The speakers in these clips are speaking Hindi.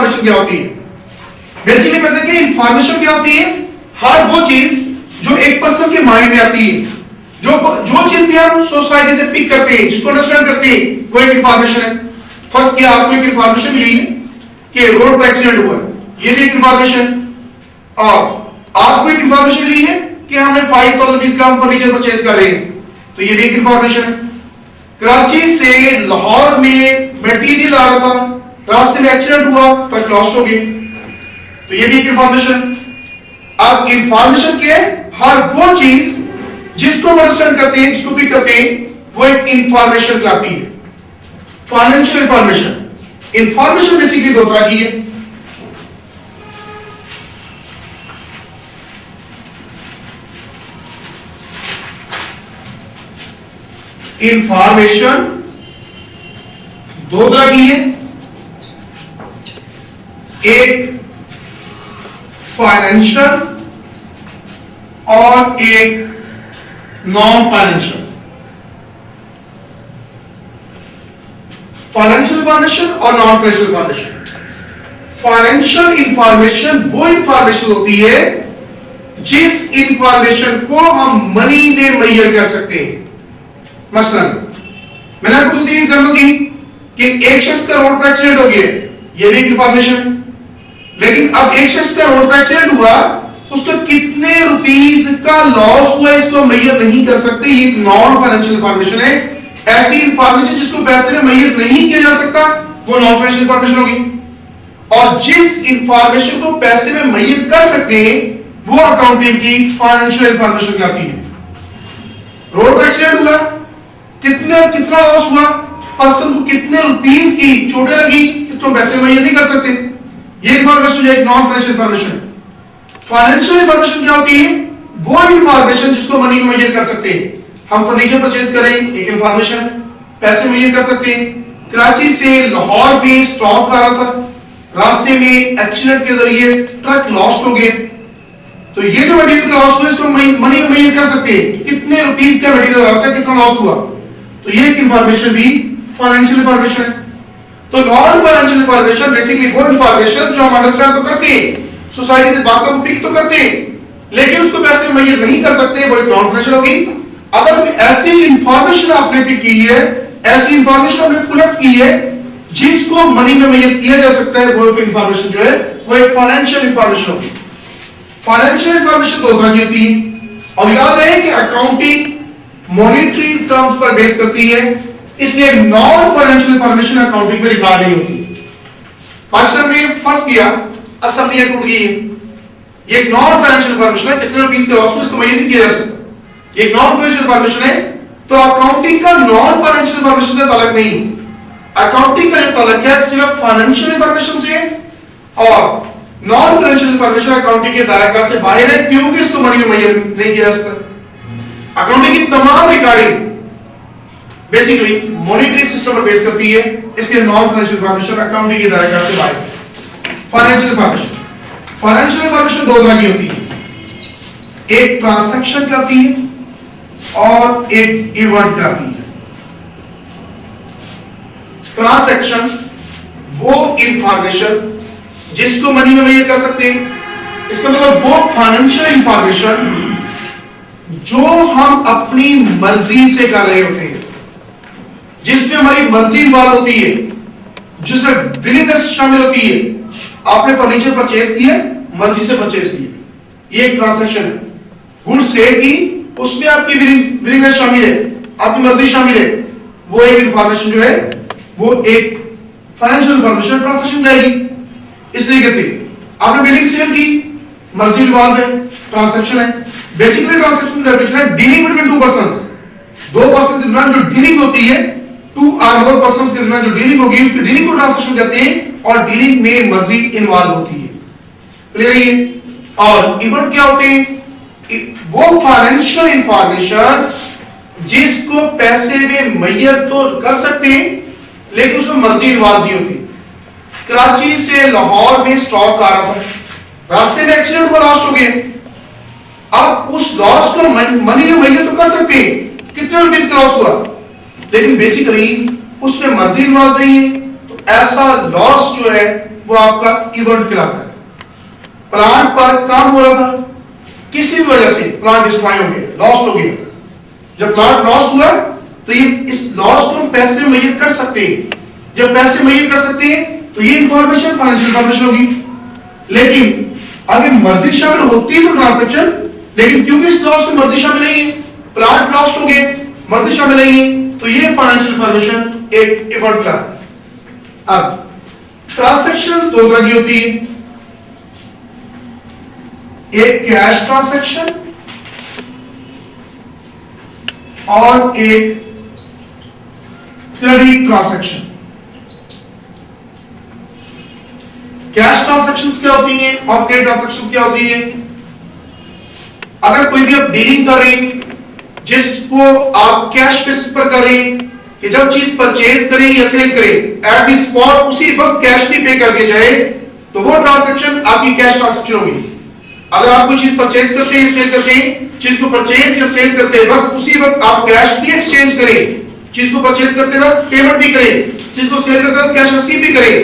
इंफॉर्मेशन क्या होती है? बेसिकली मतलब कि इंफॉर्मेशन क्या होती है? हर वो चीज जो एक पर्सन के माइंड में आती है, जो चीज भी हम सोसाइटी से पिक करते हैं, जिसको अंडरस्टैंड करते हैं, वो एक इंफॉर्मेशन है। फर्स्ट क्या आपको एक इंफॉर्मेशन मिली है कि रोड पर एक्सीडेंट हुआ, ये भी एक इंफॉर्मेशन। और आपको एक इंफॉर्मेशन मिली है कि हमने 5000 रुपीज का हम फर्नीचर परचेज कर रहे हैं, तो ये भी एक इंफॉर्मेशन है। कराची से लाहौर में मटेरियल आ रहा था, रास्ते में एक्सीडेंट हुआ, ट्रक लॉस्ट हो गई, तो ये भी एक इंफॉर्मेशन। अब इंफॉर्मेशन क्या है? हर वो चीज जिसको अंडरस्टैंड करते हैं, जिसको पिक करते हैं, वो एक इंफॉर्मेशन कहलाती है। Financial information. इंफॉर्मेशन बेसिकली दो तरह की है। इंफॉर्मेशन दो तरह की है, एक फाइनेंशियल और एक नॉन फाइनेंशियल। फाइनेंशियल इंफॉर्मेशन और non financial information. Financial information वो इंफॉर्मेशन होती है जिस इंफॉर्मेशन को हम मनी में मेजर कर सकते हैं। मसलन मैंने आपको दो तीन एग्जांपल दी कि एक शख्स का रोड पर एक्सीडेंट हो गया, ये भी एक इंफॉर्मेशन है। लेकिन अब एक शख्स का रोड पर एक्सीडेंट हुआ, उसको कितने रुपीस का लॉस हुआ इसको मेजर नहीं कर सकते, ये नॉन फाइनेंशियल इंफॉर्मेशन है। ऐसी इंफॉर्मेशन जिसको पैसे में मेजर नहीं किया जा सकता, वो नॉन फाइनेंशियल इंफॉर्मेशन होगी। और जिस इंफॉर्मेशन को पैसे में मेजर कर सकते हैं, वो अकाउंटिंग की फाइनेंशियल इंफॉर्मेशन कहलाती है। रोड पर एक्सीडेंट हुआ, कितना लॉस हुआ, पर्सन को कितने रुपीस की चोटें लगी, कितने पैसे में नहीं कर सकते, ये इंफॉर्मेशन एक नॉन फाइनेंशियल इंफॉर्मेशन है। फाइनेंशियल इंफॉर्मेशन क्या होती है? वो इंफॉर्मेशन जिसको मनी में मेजर कर सकते हैं। हम फर्नीचर परचेज करें, एक इंफॉर्मेशन है, पैसे मेजर कर सकते हैं। कराची से लाहौर पे स्टॉक आ रहा था, रास्ते में एक्सीडेंट के जरिए ट्रक लॉस्ट हो गए, तो ये जो मटेरियल का लॉस हुआ इसको मनी में मेजर कर सकते हैं, कितने रुपीस का मटेरियल आता है, कितना लॉस हुआ, तो ये इंफॉर्मेशन भी फाइनेंशियल इंफॉर्मेशन है। तो नॉन फाइनेंशियल इंफॉर्मेशन बेसिकली वो इंफॉर्मेशन जो हम अंडरस्टैंड तो करते हैं, सोसाइटी से बातों को पिक तो करते हैं, लेकिन उसको पैसे में मेजर नहीं कर सकते, वो एक नॉन फाइनेंशियल होगी। अगर ऐसी इंफॉर्मेशन आपने पिक की है, ऐसी इंफॉर्मेशन आपने कलेक्ट की है जिसको मनी में मेजर किया जा सकता है, वो इंफॉर्मेशन जो है वो एक फाइनेंशियल इंफॉर्मेशन होगी। फाइनेंशियल इंफॉर्मेशन दो तरह की होती है, और याद रहे कि अकाउंटिंग मॉनेटरी टर्म्स पर बेस करती है, इसलिए नॉन फाइनेंशियल इंफॉर्मेशन अकाउंटिंग में रिकॉर्ड नहीं होती। पाकिस्तान में फर्ज किया, असेंबली टूट गई है, ये एक नॉन फाइनेंशियल इंफॉर्मेशन है, कितने रुपीस का लॉस इसको मेजर नहीं किया जा सकता, ये एक नॉन फाइनेंशियल इंफॉर्मेशन है। तो अकाउंटिंग का नॉन फाइनेंशियल इंफॉर्मेशन से ताल्लुक नहीं, अकाउंटिंग का जो ताल्लुक है सिर्फ फाइनेंशियल इंफॉर्मेशन से, और नॉन फाइनेंशियल इंफॉर्मेशन अकाउंटिंग के दायरे से बाहर है, क्योंकि इसको मनी में मेजर नहीं किया जा सकता। अकाउंटिंग की तमाम रिकॉर्डिंग बेसिकली मॉनेटरी सिस्टम पर बेस करती है, इसलिए नॉन फाइनेंशियल इंफॉर्मेशन अकाउंटिंग के दायरे से बाहर है। फाइनेंशियल इंफॉर्मेशन दो तरह की होती है, एक ट्रांसैक्शन कहती है और एक इवेंट कहती है। ट्रांसैक्शन वो इंफॉर्मेशन जिसको मनी में मेजर कर सकते हैं, इसका मतलब वो फाइनेंशियल इंफॉर्मेशन जो हम अपनी मर्जी से कर रहे होते हैं, जिसमें हमारी मर्जी इन्वॉल्व होती है, जिसमें विलिंगनेस शामिल होती है। आपने फर्नीचर परचेज किया, मर्जी से परचेज किया, ये एक ट्रांसैक्शन है। गुड्स सेल की, उसमें आपकी विलिंगनेस शामिल है, आपकी मर्जी शामिल है, वो एक इंफॉर्मेशन जो है वो एक फाइनेंशियल इंफॉर्मेशन ट्रांसैक्शन जाएगी। इस तरीके से आपने बिलिंग सेल की, मर्जी इन्वॉल्व है, ट्रांसैक्शन है। बेसिकली ट्रांसैक्शन का है डीलिंग बिटवीन टू पर्संस, दो पर्सन के दरमियान जो डीलिंग होती है, टू और मोर पर्संस के दरमियान जो डीलिंग होगी, उसकी डीलिंग को ट्रांसैक्शन कहते हैं, और डीलिंग में मर्जी इन्वॉल्व होती है। क्लियर है? और इवेंट क्या होते हैं? वो फाइनेंशियल इंफॉर्मेशन जिसको पैसे में मेजर तो कर सकते हैं, लेकिन उसमें मर्जी इन्वॉल्व नहीं होती। कराची से लाहौर में स्टॉक आ रहा था, रास्ते में एक्सीडेंट हुआ, लॉस्ट हो गए। अब उस लॉस को मनी में मेजर तो कर सकते हैं, कितने रुपीस का लॉस हुआ, लेकिन बेसिकली उसमें मर्जी इन्वॉल्व नहीं है, तो ऐसा लॉस जो है वो आपका इवेंट कहलाता है। प्लांट पर काम हो रहा था, किसी भी वजह से प्लांट डिस्ट्रॉय हो गया, लॉस्ट हो गया। जब प्लांट लॉस्ट हुआ तो ये इस लॉस को हम पैसे में मेजर कर सकते हैं। जब पैसे मेजर कर सकते हैं तो ये इंफॉर्मेशन फाइनेंशियल इंफॉर्मेशन होगी। लेकिन अगर मर्जी शामिल होती है तो ट्रांजैक्शन, लेकिन क्योंकि इस लॉस में मर्जी शामिल नहीं है, प्लांट लॉस्ट हो गए, मर्जी शामिल नहीं है, तो ये फाइनेंशियल इंफॉर्मेशन एक इवेंट का। अब ट्रांजैक्शन दो तरह की होती है, एक कैश ट्रांजैक्शन और एक क्रेडिट ट्रांजैक्शन। कैश ट्रांजैक्शंस क्या होती हैं और क्रेडिट ट्रांजैक्शंस क्या होती हैं? अगर कोई भी आप डीलिंग कर रहे हैं जिसको आप कैश बेसिस पर कर रहे हैं कि जब चीज परचेज करें या सेल करें एट द स्पॉट उसी वक्त कैश भी पे कर दिया जाए, तो वो ट्रांजैक्शन आपकी कैश ट्रांजैक्शन होगी। अगर आप कोई चीज परचेज करते हैं, सेल करते हैं, चीज को परचेज या सेल करते वक्त उसी वक्त आप कैश भी एक्सचेंज करें, चीज को परचेज करते वक्त पेमेंट भी करें, चीज को सेल करते वक्त कैश रिसीव भी करें,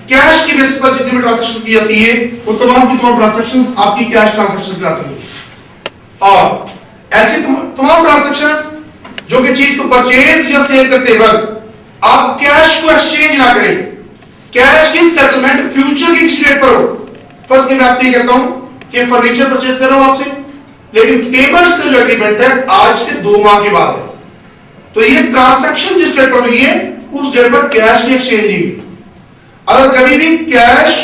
कैश की बेसिस पर जितनी भी ट्रांजैक्शंस की जाती है वो तमाम की तमाम ट्रांजैक्शंस आपकी कैश ट्रांजैक्शंस कहलाती है। और ऐसी तमाम ट्रांजैक्शंस जो कि चीज को परचेज या सेल करते वक्त आप कैश को एक्सचेंज ना करें, कैश की सेटलमेंट फ्यूचर की डेट पर हो। फर्स्ट के मैं आपसे ये कहता हूं कि फर्नीचर परचेज कर रहा हूं आपसे, लेकिन पेमेंट्स का जो एग्रीमेंट है आज से 2 माह के बाद है, तो ये ट्रांजैक्शन जिस डेट पर हुई है उस डेट पर कैश की एक्सचेंज नहीं हुई। अगर कभी भी कैश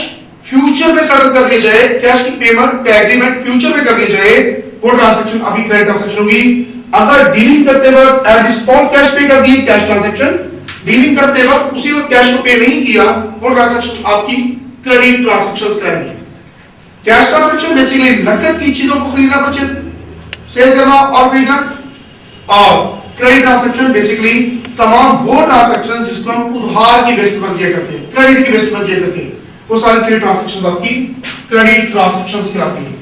फ्यूचर में सेटल कर दिया जाए, कैश की पेमेंट का एग्रीमेंट फ्यूचर में कर दिया जाए, वो ट्रांजैक्शन अभी क्रेडिट ट्रांजैक्शन होगी। अगर डीलिंग करते वक्त एट द स्पॉट कैश पे कर दी कैश ट्रांजैक्शन, डीलिंग करते वक्त उसी वक्त कैश को पे नहीं किया, वो ट्रांजैक्शन आपकी क्रेडिट ट्रांजैक्शंस कहलाएंगी। कैश ट्रांजैक्शन बेसिकली नकद की चीजों को खरीदना, परचेज सेल करना और खरीदना, और क्रेडिट ट्रांजैक्शन बेसिकली तमाम वो ट्रांजैक्शन जिसको हम उधार की बेसिस पर किया करते हैं, क्रेडिट की बेसिस पर किया करते हैं, वो सारी क्रेडिट ट्रांजैक्शंस आपकी क्रेडिट ट्रांजैक्शंस कहलाती हैं।